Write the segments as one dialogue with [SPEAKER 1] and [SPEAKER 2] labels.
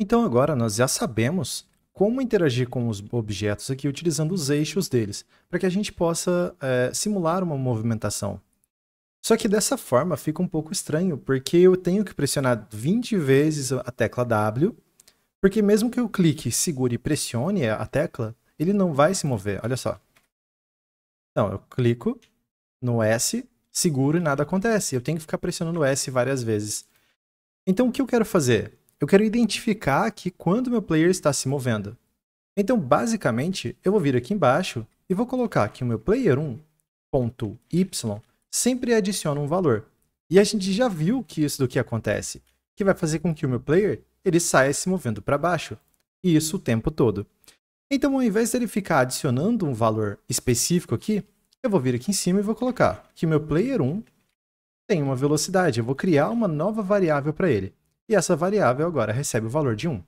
[SPEAKER 1] Então agora nós já sabemos como interagir com os objetos aqui utilizando os eixos deles, para que a gente possa simular uma movimentação. Só que dessa forma fica um pouco estranho, porque eu tenho que pressionar 20 vezes a tecla W, porque mesmo que eu clique, segure e pressione a tecla, ele não vai se mover, olha só. Então, eu clico no S, seguro e nada acontece. Eu tenho que ficar pressionando o S várias vezes. Então, o que eu quero fazer? Eu quero identificar aqui quando meu player está se movendo. Então, basicamente, eu vou vir aqui embaixo e vou colocar que o meu player1.y sempre adiciona um valor. E a gente já viu que isso do que acontece, que vai fazer com que o meu player ele saia se movendo para baixo. E isso o tempo todo. Então, ao invés dele ficar adicionando um valor específico aqui, eu vou vir aqui em cima e vou colocar que o meu player1 tem uma velocidade. Eu vou criar uma nova variável para ele. E essa variável agora recebe o valor de 1.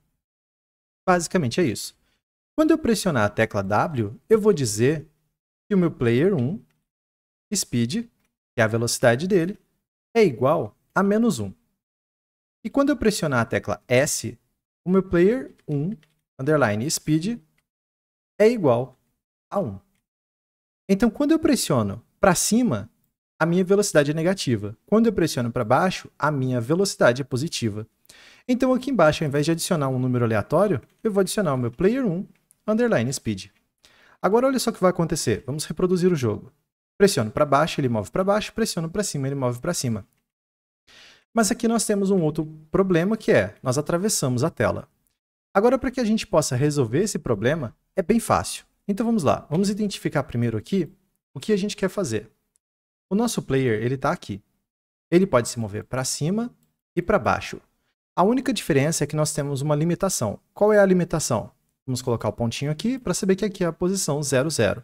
[SPEAKER 1] Basicamente é isso. Quando eu pressionar a tecla W, eu vou dizer que o meu player1 speed, que é a velocidade dele, é igual a menos 1. E quando eu pressionar a tecla S, o meu player1 underline speed é igual a 1. Então, quando eu pressiono para cima, a minha velocidade é negativa. Quando eu pressiono para baixo, a minha velocidade é positiva. Então, aqui embaixo, ao invés de adicionar um número aleatório, eu vou adicionar o meu player1 underline speed. Agora, olha só o que vai acontecer. Vamos reproduzir o jogo. Pressiono para baixo, ele move para baixo. Pressiono para cima, ele move para cima. Mas aqui nós temos um outro problema, que é, nós atravessamos a tela. Agora, para que a gente possa resolver esse problema, é bem fácil. Então vamos lá, vamos identificar primeiro aqui o que a gente quer fazer. O nosso player, ele está aqui. Ele pode se mover para cima e para baixo. A única diferença é que nós temos uma limitação. Qual é a limitação? Vamos colocar o pontinho aqui para saber que aqui é a posição 00.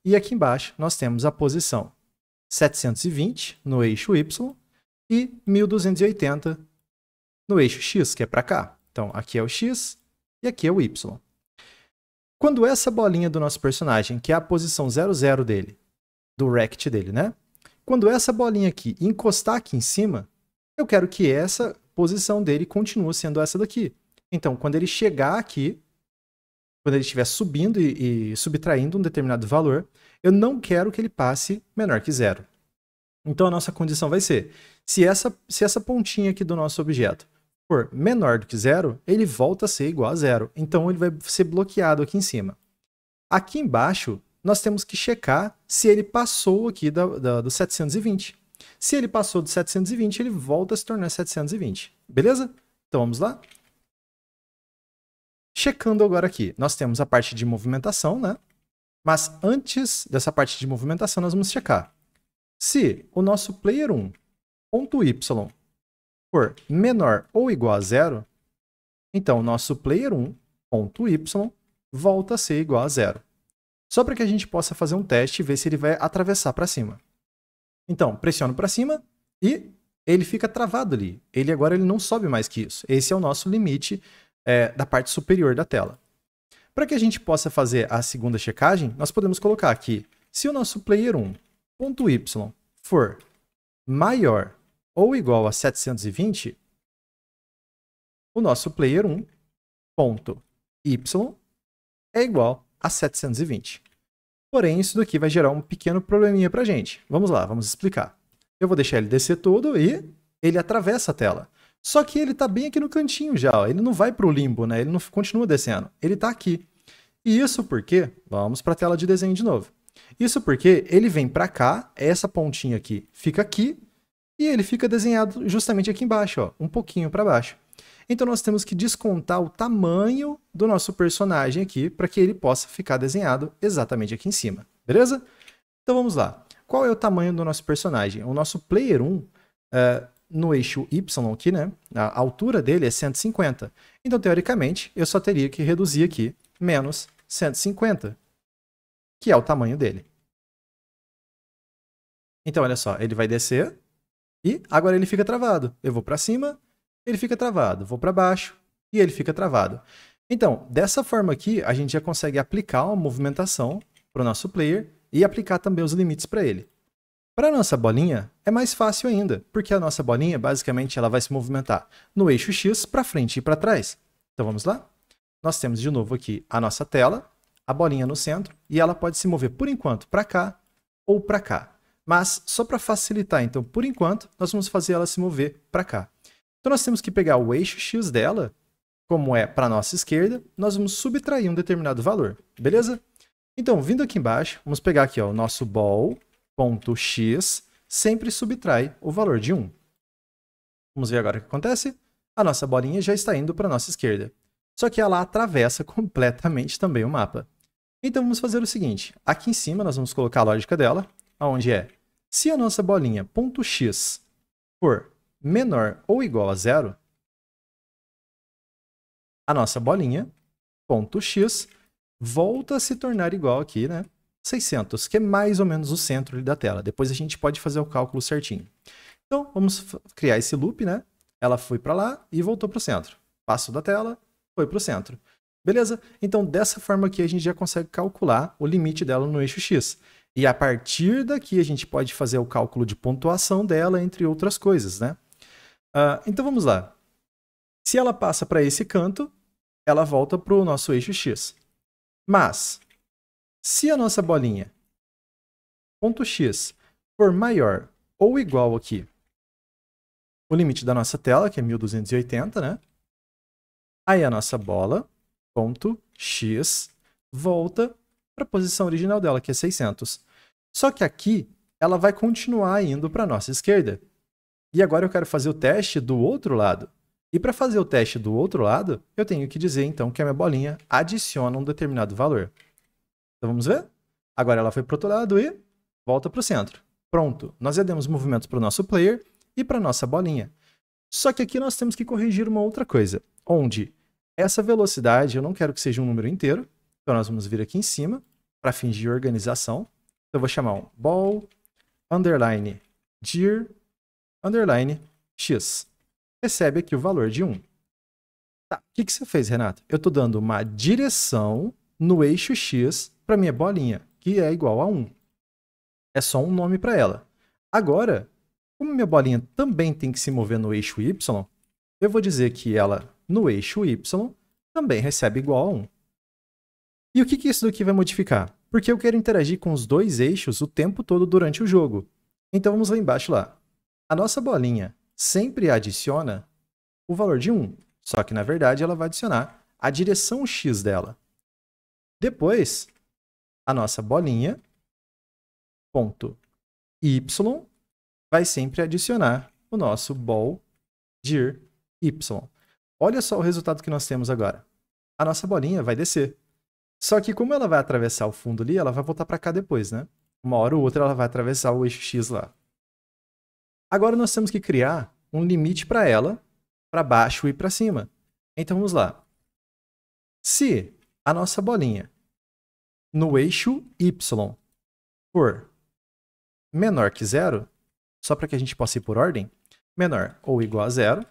[SPEAKER 1] E aqui embaixo nós temos a posição 720 no eixo Y e 1280 no eixo X, que é para cá. Então aqui é o X e aqui é o Y. Quando essa bolinha do nosso personagem, que é a posição 00 dele, do rect dele, né? Quando essa bolinha aqui encostar aqui em cima, eu quero que essa posição dele continue sendo essa daqui. Então, quando ele chegar aqui, quando ele estiver subindo e subtraindo um determinado valor, eu não quero que ele passe menor que 0. Então, a nossa condição vai ser, se essa pontinha aqui do nosso objeto for menor do que 0, ele volta a ser igual a 0. Então, ele vai ser bloqueado aqui em cima. Aqui embaixo, nós temos que checar se ele passou aqui do 720. Se ele passou do 720, ele volta a se tornar 720. Beleza? Então, vamos lá? Checando agora aqui, nós temos a parte de movimentação, né? Mas antes dessa parte de movimentação, nós vamos checar. Se o nosso player1.y for menor ou igual a 0, então o nosso player1.y volta a ser igual a 0. Só para que a gente possa fazer um teste e ver se ele vai atravessar para cima. Então, pressiono para cima e ele fica travado ali. Agora ele não sobe mais que isso. Esse é o nosso limite da parte superior da tela. Para que a gente possa fazer a segunda checagem, nós podemos colocar aqui, se o nosso player1.y for maior ou igual a 720, o nosso player1.y é igual a 720. Porém, isso daqui vai gerar um pequeno probleminha para a gente. Vamos lá, vamos explicar. Eu vou deixar ele descer todo e ele atravessa a tela. Só que ele está bem aqui no cantinho já, ó. Ele não vai para o limbo, né? Ele não continua descendo, ele está aqui. E isso porque, vamos para a tela de desenho de novo. Isso porque ele vem para cá, essa pontinha aqui fica aqui, e ele fica desenhado justamente aqui embaixo, ó, um pouquinho para baixo. Então nós temos que descontar o tamanho do nosso personagem aqui para que ele possa ficar desenhado exatamente aqui em cima, beleza? Então vamos lá. Qual é o tamanho do nosso personagem? O nosso player 1, no eixo Y aqui, né? A altura dele é 150. Então, teoricamente, eu só teria que reduzir aqui menos 150, que é o tamanho dele. Então, olha só, ele vai descer e agora ele fica travado. Eu vou para cima, ele fica travado. Vou para baixo e ele fica travado. Então, dessa forma aqui, a gente já consegue aplicar uma movimentação para o nosso player e aplicar também os limites para ele. Para a nossa bolinha, é mais fácil ainda, porque a nossa bolinha, basicamente, ela vai se movimentar no eixo X para frente e para trás. Então vamos lá? Nós temos de novo aqui a nossa tela, a bolinha no centro, e ela pode se mover por enquanto para cá ou para cá. Mas só para facilitar, então, por enquanto, nós vamos fazer ela se mover para cá. Então nós temos que pegar o eixo X dela, como é para a nossa esquerda, nós vamos subtrair um determinado valor, beleza? Então, vindo aqui embaixo, vamos pegar aqui ó, o nosso ball.x, sempre subtrai o valor de 1. Vamos ver agora o que acontece? A nossa bolinha já está indo para a nossa esquerda. Só que ela atravessa completamente também o mapa. Então vamos fazer o seguinte, aqui em cima nós vamos colocar a lógica dela, onde é, se a nossa bolinha .x for menor ou igual a 0, a nossa bolinha .x volta a se tornar igual aqui, né? 600, que é mais ou menos o centro da tela. Depois a gente pode fazer o cálculo certinho. Então, vamos criar esse loop, né? Ela foi para lá e voltou para o centro. Passou da tela, foi para o centro. Beleza? Então, dessa forma aqui, a gente já consegue calcular o limite dela no eixo X. E a partir daqui, a gente pode fazer o cálculo de pontuação dela, entre outras coisas, né? Então, vamos lá. Se ela passa para esse canto, ela volta para o nosso eixo X. Mas, se a nossa bolinha .x for maior ou igual aqui, o limite da nossa tela, que é 1280, né? Aí a nossa bola .x volta para a posição original dela, que é 600. Só que aqui, ela vai continuar indo para a nossa esquerda. E agora eu quero fazer o teste do outro lado. E para fazer o teste do outro lado, eu tenho que dizer, então, que a minha bolinha adiciona um determinado valor. Então, vamos ver? Agora ela foi para o outro lado e volta para o centro. Pronto, nós já demos movimentos para o nosso player e para a nossa bolinha. Só que aqui nós temos que corrigir uma outra coisa, onde essa velocidade eu não quero que seja um número inteiro. Então, nós vamos vir aqui em cima, para fins de organização. Então, eu vou chamar um ball, underline, dir, underline, x. Recebe aqui o valor de 1. Tá, o que você fez, Renato? Eu estou dando uma direção no eixo X para minha bolinha, que é igual a 1. É só um nome para ela. Agora, como minha bolinha também tem que se mover no eixo Y, eu vou dizer que ela, no eixo Y, também recebe igual a 1. E o que isso daqui vai modificar? Porque eu quero interagir com os dois eixos o tempo todo durante o jogo. Então vamos lá embaixo lá. A nossa bolinha sempre adiciona o valor de 1. Só que, na verdade, ela vai adicionar a direção X dela. Depois, a nossa bolinha, ponto Y, vai sempre adicionar o nosso ball dir Y. Olha só o resultado que nós temos agora. A nossa bolinha vai descer. Só que como ela vai atravessar o fundo ali, ela vai voltar para cá depois, né? Uma hora ou outra ela vai atravessar o eixo X lá. Agora nós temos que criar um limite para ela, para baixo e para cima. Então vamos lá. Se a nossa bolinha no eixo Y for menor que 0, só para que a gente possa ir por ordem, menor ou igual a 0,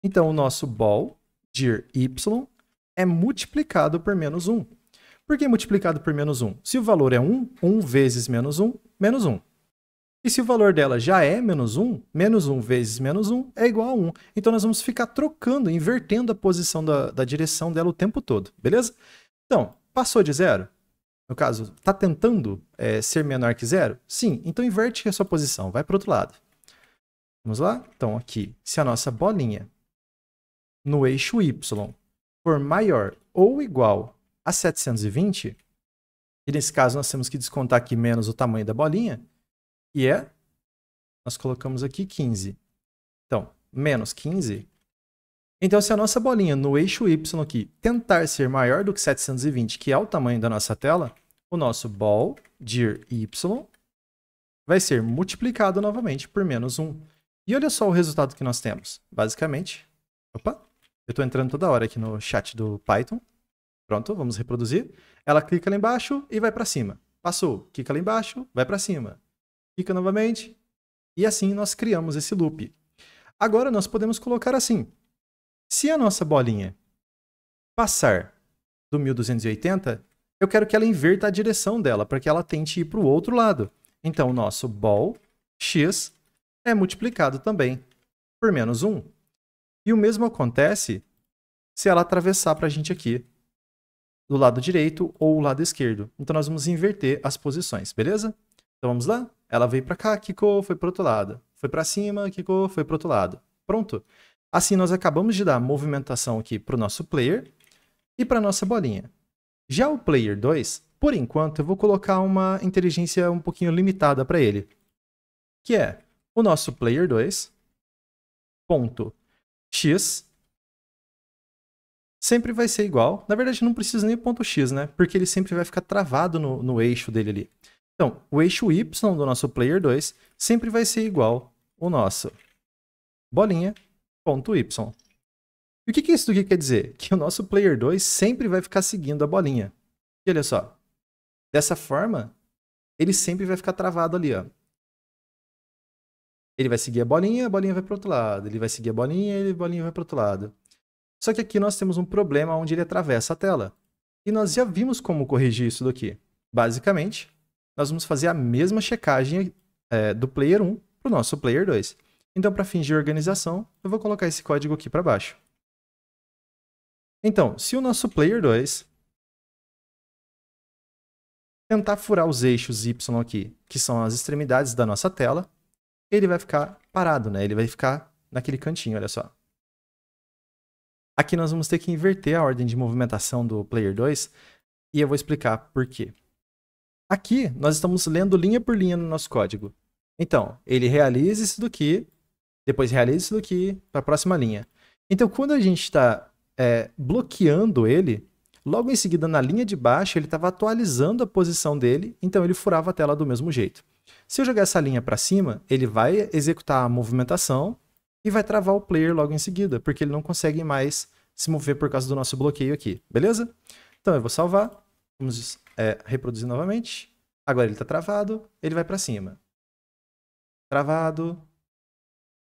[SPEAKER 1] então o nosso ball dir Y é multiplicado por menos 1. Por que multiplicado por menos 1? Se o valor é 1, 1 vezes menos 1, menos 1. E se o valor dela já é menos 1 vezes menos 1 é igual a 1. Então, nós vamos ficar trocando, invertendo a posição da direção dela o tempo todo, beleza? Então, passou de 0? No caso, está tentando ser menor que 0? Sim, então inverte a sua posição, vai para o outro lado. Vamos lá? Então, aqui, se a nossa bolinha no eixo Y for maior ou igual a 720, e nesse caso nós temos que descontar aqui menos o tamanho da bolinha, e nós colocamos aqui 15. Então, menos 15. Então, se a nossa bolinha no eixo Y aqui tentar ser maior do que 720, que é o tamanho da nossa tela, o nosso ball dir Y vai ser multiplicado novamente por menos 1. E olha só o resultado que nós temos. Basicamente, opa, eu estou entrando toda hora aqui no chat do Python. Pronto, vamos reproduzir. Ela clica lá embaixo e vai para cima. Passou, clica lá embaixo, vai para cima. Clica novamente, e assim nós criamos esse loop. Agora nós podemos colocar assim. Se a nossa bolinha passar do 1280, eu quero que ela inverta a direção dela, para que ela tente ir para o outro lado. Então, o nosso ball x é multiplicado também por menos 1. E o mesmo acontece se ela atravessar para a gente aqui do lado direito ou o lado esquerdo. Então nós vamos inverter as posições, beleza? Então vamos lá? Ela veio para cá, quicou, foi para o outro lado. Foi para cima, quicou, foi para o outro lado. Pronto. Assim nós acabamos de dar movimentação aqui para o nosso player e para a nossa bolinha. Já o player 2, por enquanto, eu vou colocar uma inteligência um pouquinho limitada para ele, que é o nosso player 2 ponto x sempre vai ser igual. Na verdade, não precisa nem ponto x, né? Porque ele sempre vai ficar travado no eixo dele ali. Então, o eixo y do nosso player 2 sempre vai ser igual ao nosso bolinha ponto y. E o que isso aqui quer dizer? Que o nosso player 2 sempre vai ficar seguindo a bolinha. E olha só. Dessa forma, ele sempre vai ficar travado ali, ó. Ele vai seguir a bolinha vai para o outro lado. Ele vai seguir a bolinha vai para o outro lado. Só que aqui nós temos um problema onde ele atravessa a tela. E nós já vimos como corrigir isso daqui. Basicamente, nós vamos fazer a mesma checagem do player 1 para o nosso player 2. Então, para fins de organização, eu vou colocar esse código aqui para baixo. Então, se o nosso player 2 tentar furar os eixos Y aqui, que são as extremidades da nossa tela, ele vai ficar parado, né? Ele vai ficar naquele cantinho, olha só. Aqui nós vamos ter que inverter a ordem de movimentação do player 2 e eu vou explicar por quê. Aqui nós estamos lendo linha por linha no nosso código. Então, ele realiza isso daqui, depois realiza isso daqui para a próxima linha. Então, quando a gente está bloqueando ele, logo em seguida na linha de baixo ele estava atualizando a posição dele, então ele furava a tela do mesmo jeito. Se eu jogar essa linha para cima, ele vai executar a movimentação e vai travar o player logo em seguida, porque ele não consegue mais se mover por causa do nosso bloqueio aqui, beleza? Então eu vou salvar, vamos reproduzir novamente. Agora ele está travado, ele vai para cima. Travado.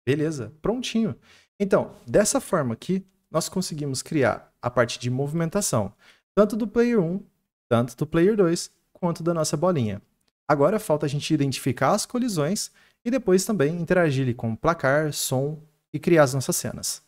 [SPEAKER 1] Beleza, prontinho. Então, dessa forma aqui, nós conseguimos criar a parte de movimentação, tanto do player 1, tanto do player 2, quanto da nossa bolinha. Agora falta a gente identificar as colisões e depois também interagir com placar, som e criar as nossas cenas.